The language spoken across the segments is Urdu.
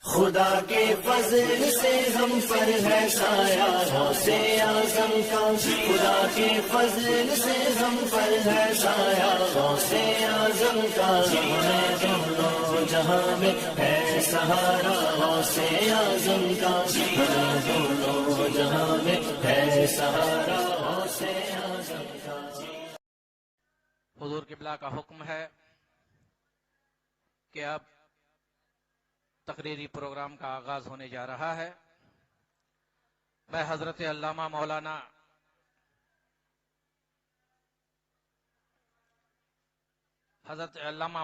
خدا کے فضل سے ہم پر ہے سایہ غوث اعظم کا، خدا کے فضل سے ہم پر ہے سایہ غوث اعظم کا، ہمیں دونوں جہاں میں ہے سہارا غوث اعظم کا، ہمیں دونوں جہاں میں ہے سہارا غوث اعظم کا۔ حضور قبلہ کا حکم ہے کہ اب تقریری پروگرام کا آغاز ہونے جا رہا ہے۔ میں حضرت علامہ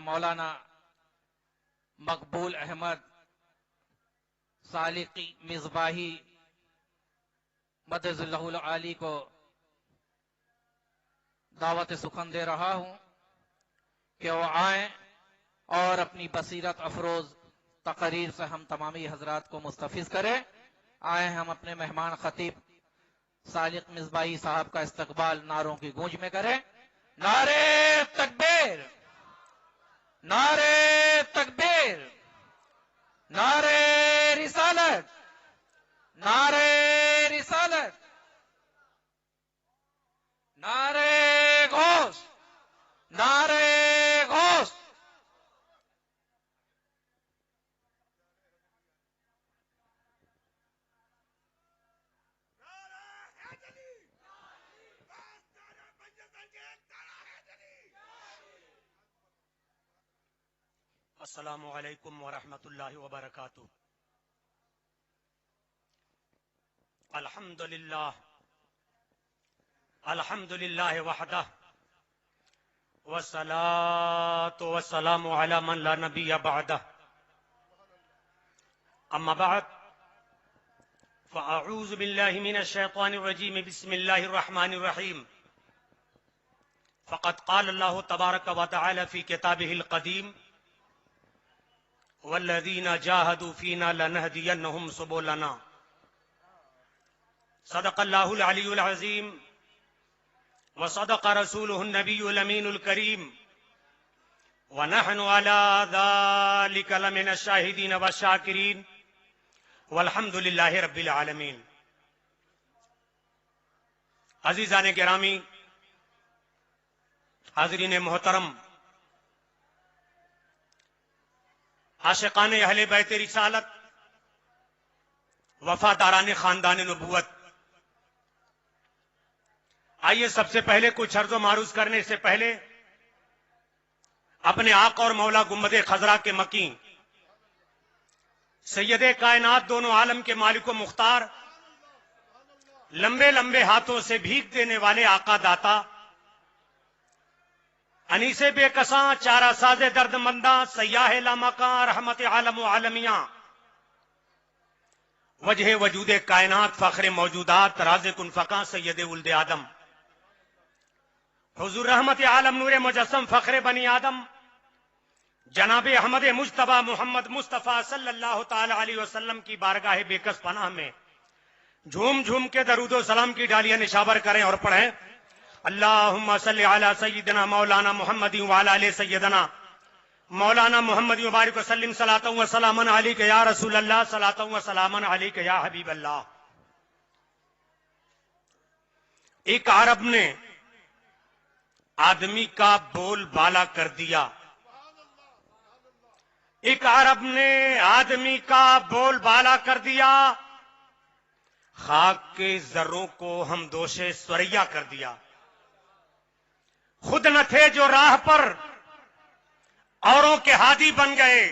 مولانا مقبول احمد سالقی مصباحی مدد اللہ العالی کو دعوت سخن دے رہا ہوں کہ وہ آئیں اور اپنی بصیرت افروز تقریر سے ہم تمامی حضرات کو مستفیض کریں۔ آئیں ہم اپنے مہمان خطیب سالق مصباحی صاحب کا استقبال نعروں کی گونج میں کریں۔ نعرے تکبیر، نعرے تکبیر، نعرے رسالت، نعرے رسالت، نعرے غوث، نعرے غوث۔ السلام علیکم ورحمۃ اللہ وبرکاتہ۔ الحمدللہ الحمدللہ وحدہ والصلاة والسلام علی من لا نبی بعدہ، اما بعد فاعوذ باللہ من الشیطان الرجیم، بسم اللہ الرحمن الرحیم۔ فقد قال اللہ تبارک وتعالی فی کتابہ القدیم، والذین جاہدوا فینا لنہدینہم سبلنا۔ صدق اللہ العلی العظیم وصدق رسولہ النبی الامین الکریم، ونحن علی ذلک لمن الشاہدین والشاکرین، والحمد للہ رب العالمین۔ عزیزان گرامی، حاضرین محترم، عاشقان اہل بیت رسالت، وفاداران خاندان نبوت، آئیے سب سے پہلے کچھ عرض و معروض کرنے سے پہلے اپنے آقا اور مولا گنبد خضرا کے مکین، سید کائنات، دونوں عالم کے مالک و مختار، لمبے لمبے ہاتھوں سے بھیک دینے والے آقا داتا، انیس بے کساں، چارہ ساز درد منداں، سیاہ لامکاں، رحمت عالم و عالمیاں، وجہ وجود کائنات، فخر موجودات، راز کن فکاں، سید ولد آدم، حضور رحمت عالم، نور مجسم، فخر بنی آدم، جناب احمد مجتبی محمد مصطفیٰ صلی اللہ تعالی علیہ وسلم کی بارگاہ بے کس پناہ میں جھوم جھوم کے درود و سلام کی ڈالیاں نشاور کریں اور پڑھیں: اللہم صلی علی سیدنا مولانا محمد وعلی آل سیدنا مولانا محمد مبارک وسلم، صلاۃ و سلام علیک یا رسول اللہ، صلاۃ و سلام علیک یا حبیب اللہ۔ ایک عرب نے آدمی کا بول بالا کر دیا، ایک عرب نے آدمی کا بول بالا کر دیا، خاک کے ذروں کو ہم دوشے سوریا کر دیا۔ خود نہ تھے جو راہ پر اوروں کے ہادی بن گئے،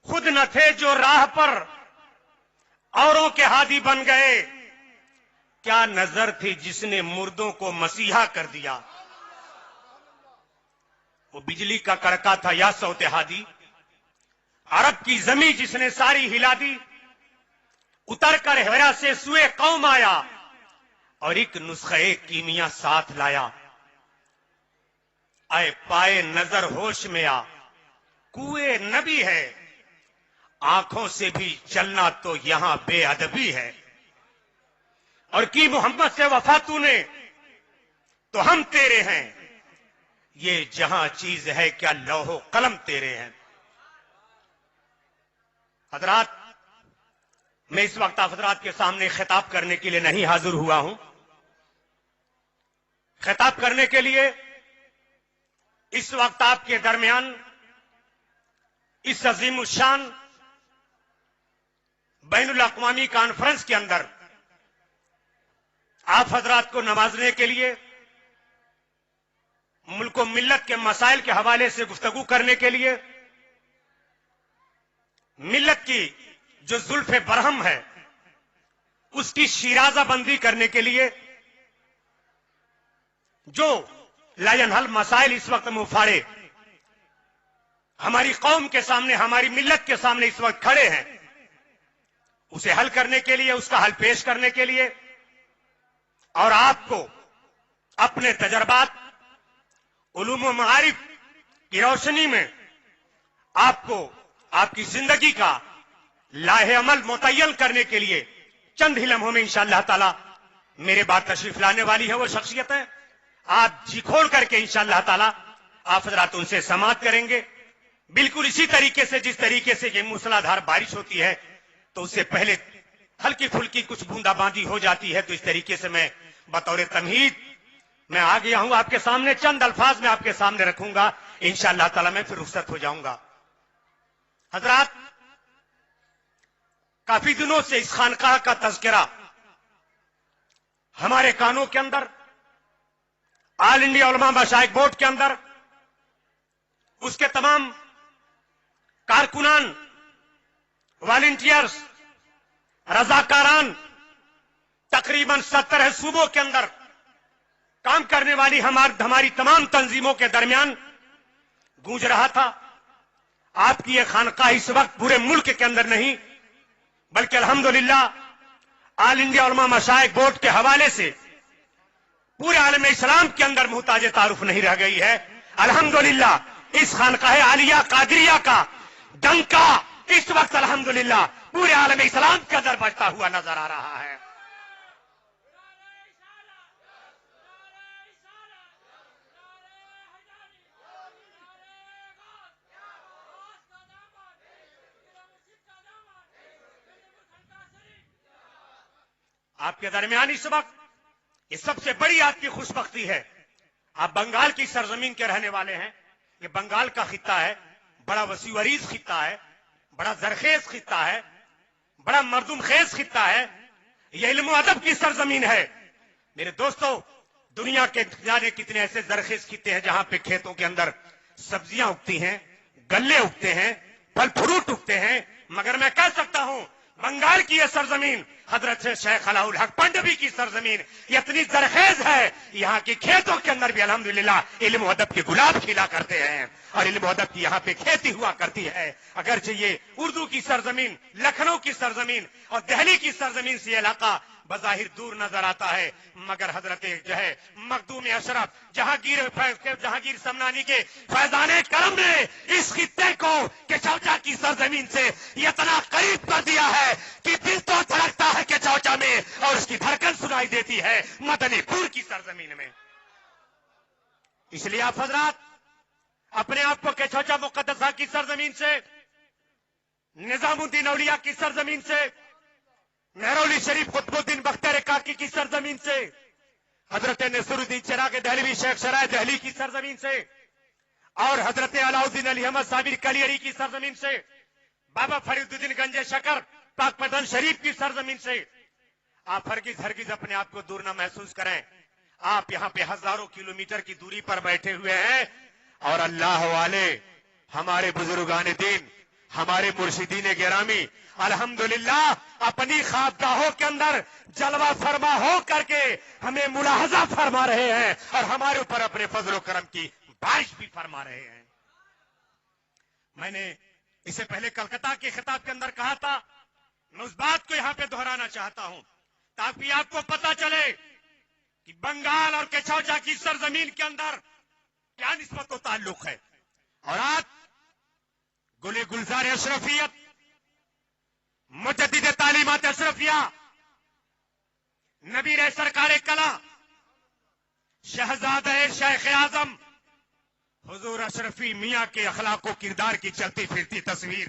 خود نہ تھے جو راہ پر اوروں کے ہادی بن گئے، کیا نظر تھی جس نے مردوں کو مسیحا کر دیا۔ وہ بجلی کا کڑکا تھا یا صوت ہادی، عرب کی زمین جس نے ساری ہلا دی، اتر کر ہیرا سے سوئے قوم آیا اور ایک نسخہ کیمیا ساتھ لایا۔ اے پائے نظر ہوش میں آ، کوئے نبی ہے، آنکھوں سے بھی چلنا تو یہاں بے ادبی ہے۔ اور کی محمد سے وفا تو نے تو ہم تیرے ہیں، یہ جہاں چیز ہے کیا لوح و قلم تیرے ہیں۔ حضرات، میں اس وقت آپ حضرات کے سامنے خطاب کرنے کے لیے نہیں حاضر ہوا ہوں. خطاب کرنے کے لیے اس وقت آپ کے درمیان اس عظیم الشان بین الاقوامی کانفرنس کے اندر آپ حضرات کو نوازنے کے لیے، ملک و ملت کے مسائل کے حوالے سے گفتگو کرنے کے لیے، ملت کی جو زلف برہم ہے اس کی شیرازہ بندی کرنے کے لیے، جو لا ینحل مسائل اس وقت منہ پھاڑے ہماری قوم کے سامنے، ہماری ملت کے سامنے اس وقت کھڑے ہیں، اسے حل کرنے کے لیے، اس کا حل پیش کرنے کے لیے، اور آپ کو اپنے تجربات، علوم و معارف کی روشنی میں آپ کو آپ کی زندگی کا لاہ عمل متعین کرنے کے لیے چند ہی لمحوں میں انشاءاللہ تعالی میرے بعد تشریف لانے والی ہے وہ شخصیت ہے. آپ جی کھول کر کے انشاءاللہ تعالی آپ حضرات ان سے سماعت کریں گے، بالکل اسی طریقے سے جس طریقے سے یہ موسلا دھار بارش ہوتی ہے تو اس سے پہلے ہلکی پھلکی کچھ بوندا باندی ہو جاتی ہے، تو اس طریقے سے میں بطور تمہید میں آ گیا ہوں. آپ کے سامنے چند الفاظ میں آپ کے سامنے رکھوں گا، انشاءاللہ تعالی میں پھر رخصت ہو جاؤں گا. حضرات، کافی دنوں سے اس خانقاہ کا تذکرہ ہمارے کانوں کے اندر، آل انڈیا علماء مشائخ بورڈ کے اندر، اس کے تمام کارکنان، والنٹیئرز، رضاکاران، تقریباً 70 صوبوں کے اندر کام کرنے والی ہماری تمام تنظیموں کے درمیان گونج رہا تھا. آپ کی یہ خانقاہ اس وقت پورے ملک کے اندر نہیں بلکہ الحمدللہ آل انڈیا علماء مشائخ بورڈ کے حوالے سے پورے عالم اسلام کے اندر محتاج تعارف نہیں رہ گئی ہے. الحمدللہ اس خانقاہ عالیہ قادریہ کا ڈنکا اس وقت الحمدللہ پورے عالم اسلام کے اندر بجتا ہوا نظر آ رہا ہے. آپ کے درمیان اس وقت یہ سب سے بڑی آپ کی خوش بختی ہے، آپ بنگال کی سرزمین کے رہنے والے ہیں. یہ بنگال کا خطہ ہے، بڑا وسیع و عریض خطہ ہے، بڑا زرخیز خطہ ہے، بڑا مردم خیز خطہ ہے. یہ علم و ادب کی سرزمین ہے. میرے دوستو، دنیا کے جانے کتنے ایسے زرخیز خطے ہیں جہاں پہ کھیتوں کے اندر سبزیاں اگتی ہیں، گلے اگتے ہیں، پھل فروٹ اگتے ہیں، مگر میں کہہ سکتا ہوں بنگال کی یہ سرزمین، حضرت شیخ علاء الحق پنڈوی کی سرزمین، یہ اتنی زرخیز ہے، یہاں کی کھیتوں کے اندر بھی الحمدللہ علم و ادب کے گلاب کھلا کرتے ہیں اور علم و ادب کی یہاں پہ کھیتی ہوا کرتی ہے. اگرچہ یہ اردو کی سرزمین، لکھنؤ کی سرزمین اور دہلی کی سرزمین سے یہ علاقہ بظاہر دور نظر آتا ہے، مگر حضرت جو ہے مخدوم اشرف جہانگیر سمنانی کے فیضان کرم نے اس خطے کو کچوچا کی سرزمین سے اتنا قریب کر دیا ہے کہ دل تو دھڑکتا ہے کچوچا میں اور اس کی دھڑکن سنائی دیتی ہے مدنی پور کی سرزمین میں. اس لیے آپ حضرات اپنے آپ کو کچوچا مقدسہ کی سرزمین سے، نظام الدین اولیاء کی سرزمین سے، مہرولی شریف قطب الدین بختیار کاکی کی سرزمین سے، حضرت نصر الدین چراغ دہلوی شیخ شرائع دہلی کی سرزمین سے، اور حضرت علاء الدین علی احمد صابر کلیری کی سرزمین سے، بابا فرید الدین گنج شکر پاک پتن شریف کی سرزمین سے آپ ہرگز اپنے آپ کو دور نہ محسوس کریں. آپ یہاں پہ ہزاروں کلومیٹر کی دوری پر بیٹھے ہوئے ہیں اور اللہ والے ہمارے بزرگان دین، ہمارے مرشدین گرامی الحمدللہ اپنی خوابگاہوں کے اندر جلوہ فرما ہو کر کے ہمیں ملاحظہ فرما رہے ہیں اور ہمارے اوپر اپنے فضل و کرم کی بارش بھی فرما رہے ہیں. میں نے اسے پہلے کلکتہ کے خطاب کے اندر کہا تھا، میں اس بات کو یہاں پہ دہرانا چاہتا ہوں تاکہ آپ کو پتا چلے کہ بنگال اور کچوچا کی سرزمین کے اندر کیا نسبت و تعلق ہے. اور آج گل گلزار اشرفیت، مجدد تعلیمات اشرفیہ، نبی سرکار کلا، شہزادہ شیخ اعظم حضور اشرفی میاں کے اخلاق و کردار کی چلتی پھرتی تصویر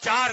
4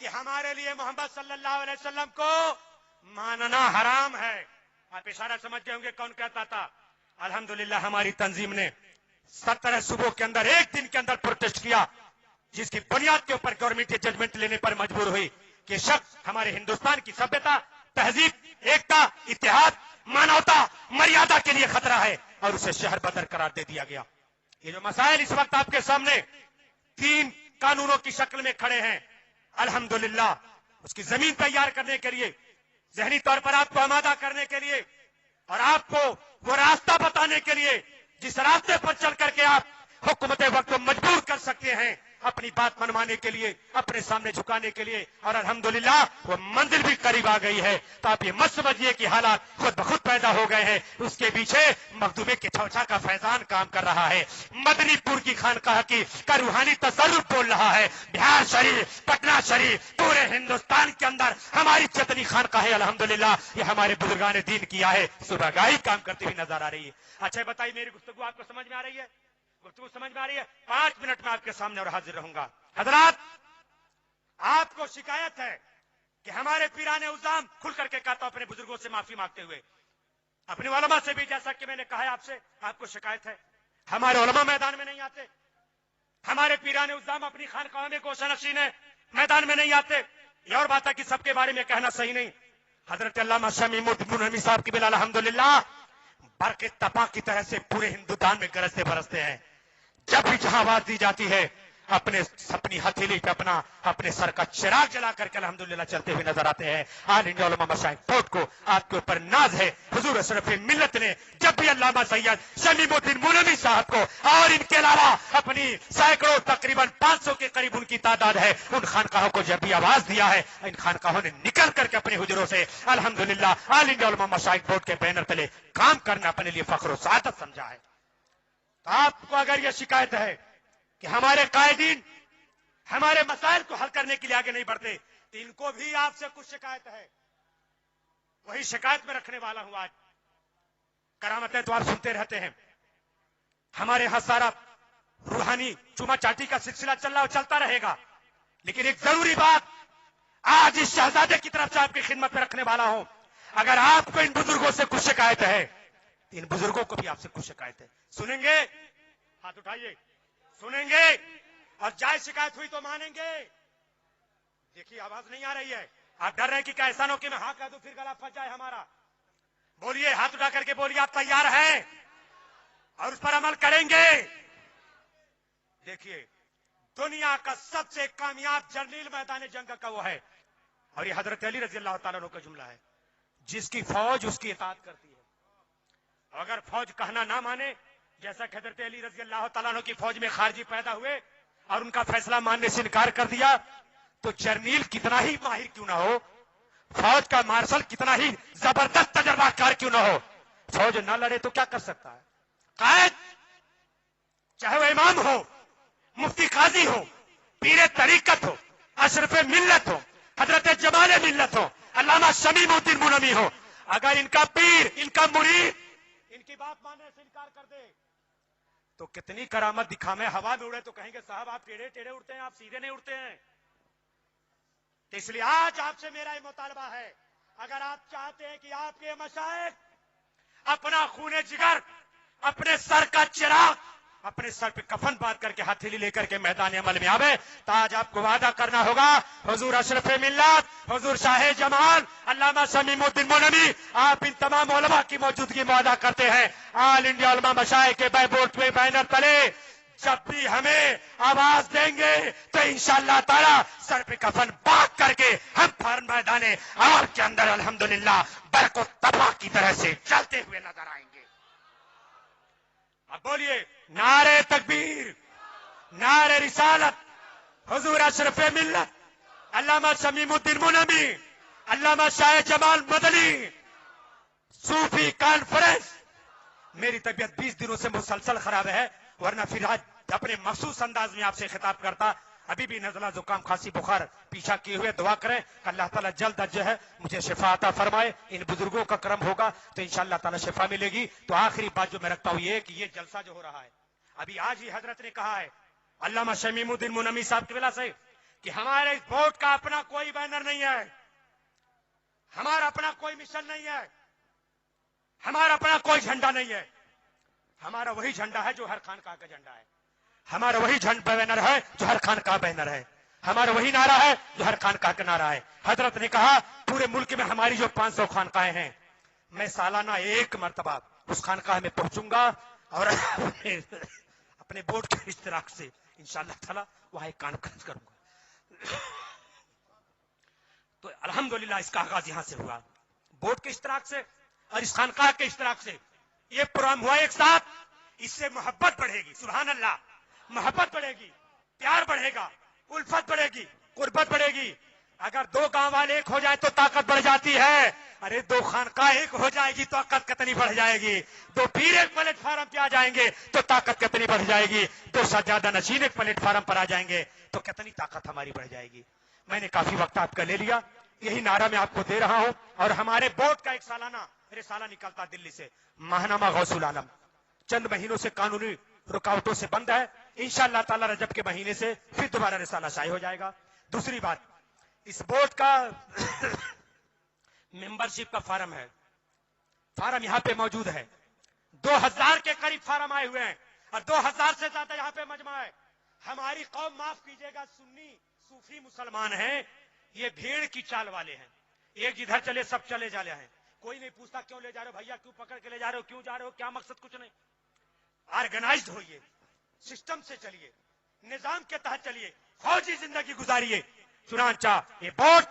کہ ہمارے لیے محمد صلی اللہ علیہ وسلم کو ماننا حرام ہے. آپ اشارہ سمجھ گئے ہوں گے کون کہتا تھا. الحمدللہ ہماری تنظیم نے 17 صوبوں کے اندر ایک دن کے اندر پروٹیسٹ کیا, جس کی بنیاد کے اوپر گورنمنٹ یہ ججمنٹ لینے پر مجبور ہوئی کہ شخص ہمارے ہندوستان کی سبھیتا, تہذیب, ایکتا, اتحاد, مانوتا, مریادا کے لیے خطرہ ہے اور اسے شہر بدر قرار دے دیا گیا. یہ جو مسائل اس وقت آپ کے سامنے 3 قانونوں کی شکل میں کھڑے ہیں, الحمدللہ اس کی زمین تیار کرنے کے لیے, ذہنی طور پر آپ کو آمادہ کرنے کے لیے اور آپ کو وہ راستہ بتانے کے لیے جس راستے پر چل کر کے آپ حکومت وقت کو مجبور کر سکتے ہیں اپنی بات منوانے کے لیے, اپنے سامنے جھکانے کے لیے, اور الحمدللہ وہ منزل بھی قریب آ گئی ہے. تو آپ یہ مت سمجھیے کہ حالات خود بخود پیدا ہو گئے ہیں, اس کے پیچھے مخدومے کے چوچا کا فیضان کام کر رہا ہے, مدنی پور کی خانقاہ کا روحانی تصرف بول رہا ہے. بہار شریف, پٹنہ شریف, پورے ہندوستان کے اندر ہماری جتنی خانقاہ ہے الحمدللہ یہ ہمارے بزرگان دین کیا ہے, صبح گاہی کام کرتی ہوئی نظر آ رہی ہے. اچھا بتائیے میری گفتگو آپ کو سمجھ میں آ رہی ہے؟ گفتگو سمجھ میں آ رہی ہے؟ 5 منٹ میں آپ کے سامنے اور حاضر رہوں گا. حضرات, آپ کو شکایت ہے کہ ہمارے پیران عظام, کھل کر کے کہتا ہوں اپنے بزرگوں سے معافی مانگتے ہوئے, اپنے علماء سے بھی, جیسا کہ میں نے کہا ہے آپ سے, آپ کو شکایت ہے ہمارے علماء میدان میں نہیں آتے, ہمارے پیران عظام اپنی خانقاہوں میں گوشہ نشین ہے, میدان میں نہیں آتے. یہ اور بات ہے کہ سب کے بارے میں کہنا صحیح نہیں. حضرت علامہ شمیم الدین منمی صاحب کی بلا الحمدللہ برق تپا کی طرح سے پورے ہندوستان میں گرجتے برستے ہیں. جب بھی جہاں آواز دی جاتی ہے اپنی ہتھیلی پہ اپنے سر کا چراغ جلا کر کے الحمدللہ چلتے ہوئے نظر آتے ہیں. آل انڈیا علماء مشائخ بورڈ کو آپ کے اوپر ناز ہے. حضور اشرف ملت نے جب بھی علامہ سید شمیم الدین منمی صاحب کو اور ان کے علاوہ اپنی سینکڑوں تقریباً 500 کے قریب ان کی تعداد ہے, ان خانقاہوں کو جب بھی آواز دیا ہے ان خانقاہوں نے نکل کر کے اپنے حجروں سے الحمدللہ آل انڈیا علماء مشائخ بورڈ کے بینر تلے کام کرنا اپنے لیے فخر و سعادت سمجھا ہے. تو آپ کو اگر یہ شکایت ہے کہ ہمارے قائدین ہمارے مسائل کو حل کرنے کے لیے آگے نہیں بڑھتے, تو ان کو بھی آپ سے کچھ شکایت ہے. وہی شکایت میں رکھنے والا ہوں. آج کرامتیں تو آپ سنتے رہتے ہیں, ہمارے یہاں سارا روحانی چوما چاٹی کا سلسلہ چل رہا چلتا رہے گا, لیکن ایک ضروری بات آج اس شہزادے کی طرف سے آپ کی خدمت میں رکھنے والا ہوں. اگر آپ کو ان بزرگوں سے کچھ شکایت ہے تو ان بزرگوں کو بھی آپ سے کچھ شکایت ہے. سنیں گے؟ ہاتھ اٹھائیے. سنیں گے؟ اور جائز شکایت ہوئی تو مانیں گے؟ دیکھیے آواز نہیں آ رہی ہے. آپ ڈر رہے ہیں کہ کیا ایسا نہ ہو کہ میں ہاں کہہ دوں پھر گلا پھنس جائے ہمارا. بولیے, ہاتھ اٹھا کر کے بولیے آپ تیار ہیں اور اس پر عمل کریں گے. دیکھیے دنیا کا سب سے کامیاب جرنیل میدان جنگ کا وہ ہے, اور یہ حضرت علی رضی اللہ تعالیٰ عنہ کا جملہ ہے, جس کی فوج اس کی اطاعت کرتی ہے. اگر فوج کہنا نہ مانے, جیسا کہ حضرت علی رضی اللہ تعالیٰ عنہ کی فوج میں خارجی پیدا ہوئے اور ان کا فیصلہ ماننے سے انکار کر دیا, تو جرنیل کتنا ہی ماہر کیوں نہ ہو, فوج کا مارشل کتنا ہی زبردست تجربہ کار کیوں نہ ہو, فوج نہ لڑے تو کیا کر سکتا ہے؟ قائد چاہے وہ امام ہو, مفتی قاضی ہو, پیر طریقت ہو, اشرف ملت ہو, حضرت جمال ملت ہو, علامہ شمیم الدین منمی ہو, اگر ان کا پیر, ان کا مرید ان کی بات ماننے سے انکار کر دے تو کتنی کرامت دکھامے. ہوا میں اڑے تو کہیں گے صاحب آپ ٹیڑھے ٹیڑھے اڑتے ہیں, آپ سیدھے نہیں اڑتے ہیں. تو اس لیے آج آپ سے میرا یہ مطالبہ ہے, اگر آپ چاہتے ہیں کہ آپ کے مشائخ اپنا خون جگر, اپنے سر کا چراغ, اپنے سر پہ کفن باندھ کر کے ہتھیلی لے کر کے میدان عمل میں آوے, تو آج آپ کو وعدہ کرنا ہوگا حضور اشرف ملت, حضور شاہ جمال علامہ شمیم الدین منمی, آپ ان تمام علماء کی موجودگی میں وعدہ کرتے ہیں آل انڈیا علماء مشائخ کے بورڈ میں بینر تلے جب بھی ہمیں آواز دیں گے تو انشاءاللہ تعالی سر پہ کفن باندھ کر کے ہم فارن میدان عمل کے اندر الحمدللہ برق و تباہ کی طرح سے چلتے ہوئے نظر آئیں گے. اب بولیے نعرہ تکبیر, نعرہ رسالت, حضور اشرف ملت علامہ شمیم الدین منمی, علامہ شاہ جمال مدنی, صوفی کانفرنس. میری طبیعت 20 دنوں سے مسلسل خراب ہے, ورنہ پھر آج اپنے مخصوص انداز میں آپ سے خطاب کرتا. ابھی بھی نزلہ زکام کھانسی بخار پیچھا کیے ہوئے, دعا کریں کہ اللہ تعالیٰ جلد از جو ہے مجھے شفا عطا فرمائے. ان بزرگوں کا کرم ہوگا تو انشاءاللہ تعالیٰ شفا ملے گی. تو آخری بات جو میں رکھتا ہوں یہ کہ یہ جلسہ جو ہو رہا ہے ابھی آج ہی حضرت نے کہا ہے علامہ شمیم الدین منمی صاحب کی وجہ سے کہ ہمارے اس بورڈ کا اپنا کوئی بینر نہیں ہے، ہمارا اپنا کوئی مشن نہیں ہے، ہمارا اپنا کوئی جھنڈا نہیں ہے. ہمارا وہی جھنڈا ہے جو ہر خانقاہ کا جھنڈا ہے، ہمارا وہی بینر ہے جو ہر خانقاہ بینر ہے، ہمارا وہی نعرہ ہے جو ہر خانقاہ کا نعرہ ہے. حضرت نے کہا پورے ملک میں ہماری جو 500 خانقاہیں ہیں، میں سالانہ 1 مرتبہ اس خانقاہ میں پہنچوں گا اور اپنے بورڈ کے اشتراک سے انشاءاللہ تعالی وہاں ایک کانفرنس کروں گا. تو الحمدللہ اس کا آغاز یہاں سے ہوا، بورڈ کے اشتراک سے اور اس خانقاہ کے اشتراک سے. یہ پروگرام ہوا ایک ساتھ، اس سے محبت بڑھے گی. سبحان اللہ، محبت بڑھے گی، پیار بڑھے گا، الفت بڑھے گی، قربت بڑھے گی. اگر 2 گاؤں والے ایک ہو جائے تو طاقت بڑھ جاتی ہے. ارے 2 خانقاہ ایک ہو جائے گی تو طاقت کتنی بڑھ جائے گی. 2 پیر ایک پلیٹ فارم پہ آ جائیں گے تو طاقت کتنی بڑھ جائے گی. 2 سجادہ نشین ایک پلیٹ فارم پر آ جائیں گے تو کتنی طاقت ہماری بڑھ جائے گی. میں نے کافی وقت آپ کا لے لیا، یہی نعرہ میں آپ کو دے رہا ہوں. اور ہمارے بورڈ کا ایک سالانہ رسالہ نکلتا دلی سے، ماہنامہ غوث العالم، چند مہینوں سے قانونی رکاوٹوں سے بند ہے. انشاءاللہ تعالی رجب کے مہینے سے پھر دوبارہ رسالہ شائع ہو جائے گا. دوسری بات، اس بورڈ کا ممبرشپ کا فارم ہے، فارم یہاں پہ موجود ہے. 2000 کے قریب فارم آئے ہوئے ہیں اور 2000 سے زیادہ یہاں پہ مجمع ہے. ہماری قوم، معاف کیجیے گا، سنی صوفی مسلمان ہیں، یہ بھیڑ کی چال والے ہیں. ایک جدھر چلے سب چلے جا رہے ہیں، کوئی نہیں پوچھتا کیوں لے جا رہے ہو بھیا، کیوں پکڑ کے لے جا رہے ہو، کیوں جا رہے ہو، کیا مقصد، کچھ نہیں. آرگنائزڈ ہوئیے، سسٹم سے چلیے، نظام کے تحت چلیے، فوجی زندگی گزاریے. چنانچہ یہ بورڈ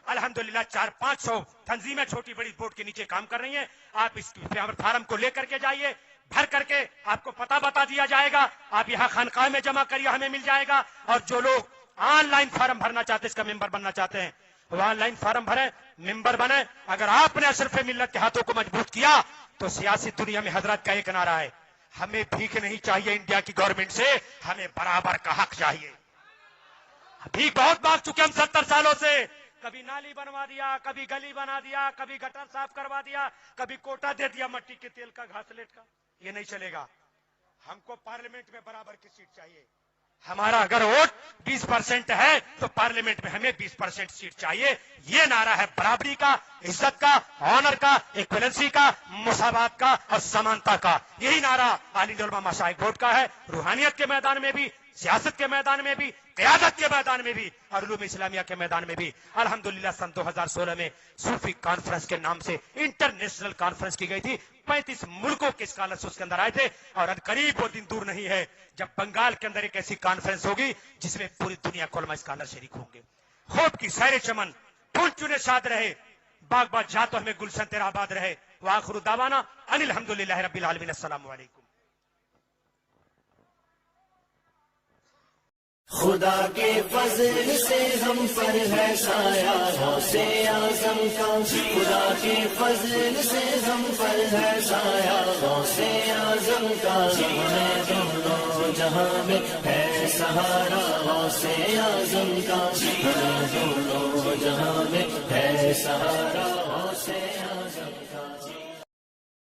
الحمدللہ 400-500 تنظیمیں چھوٹی بڑی بورڈ کے نیچے کام کر رہی ہیں. آپ اس فارم کو لے کر کے جائیے، بھر کر کے آپ کو پتہ بتا دیا جائے گا. آپ یہاں خانقاہ میں جمع کریے، ہمیں مل جائے گا. اور جو لوگ آن لائن فارم بھرنا چاہتے ہیں، اس کا ممبر بننا چاہتے ہیں، وہ آن لائن فارم بھریں، ممبر بنے. اگر آپ نے اشرف ملت کے ہاتھوں کو مضبوط کیا تو سیاسی دنیا میں حضرت کا ایک نعرہ ہے، ہمیں بھیک نہیں چاہیے انڈیا کی گورنمنٹ سے، ہمیں برابر کا حق چاہیے. بھیک بہت مانگ چکے ہم 70 سالوں سے. کبھی نالی بنوا دیا، کبھی گلی بنا دیا، کبھی گٹر صاف کروا دیا، کبھی کوٹا دے دیا مٹی کے تیل کا، گھاسلیٹ کا. یہ نہیں چلے گا. ہم کو پارلیمنٹ میں برابر کی سیٹ چاہیے. ہمارا اگر ووٹ 20% ہے تو پارلیمنٹ میں ہمیں 20% سیٹ چاہیے. یہ نعرہ ہے برابری کا، عزت کا، آنر کا، ایکویلنسی کا، مساوات کا اور سمانتا کا. یہی نعرہ عالی علماء مشائخ بورڈ کا ہے. روحانیت کے میدان میں بھی، سیاست کے میدان میں بھی، قیادت کے میدان میں بھی اور علوم اسلامیہ کے میدان میں بھی. الحمدللہ سن 2016 میں صوفی کانفرنس کے نام سے انٹرنیشنل کانفرنس کی گئی تھی. 35 ملکوں کے اسکالرس اس کے اندر آئے تھے. اور قریب وہ دن دور نہیں ہے جب بنگال کے اندر ایک ایسی کانفرنس ہوگی جس میں پوری دنیا کے علماء اسکالر شریک ہوں گے. خوب کی سیر چمن، پھول چنے شاد رہے، باغ باغ جاتو ہمیں گلشن تیرا آباد رہے. وآخر دعوانا ان الحمدللہ رب العالمین. السلام علیکم. خدا کے فضل سے ہم پر ہے سایہ غوث اعظم کا. خدا کے فضل سے ہم پر ہے سایہ غوث اعظم کا. ہمیں دونوں جہاں میں ہے سہارا غوث اعظم کا. ہمیں دونوں جہاں میں ہے سہارا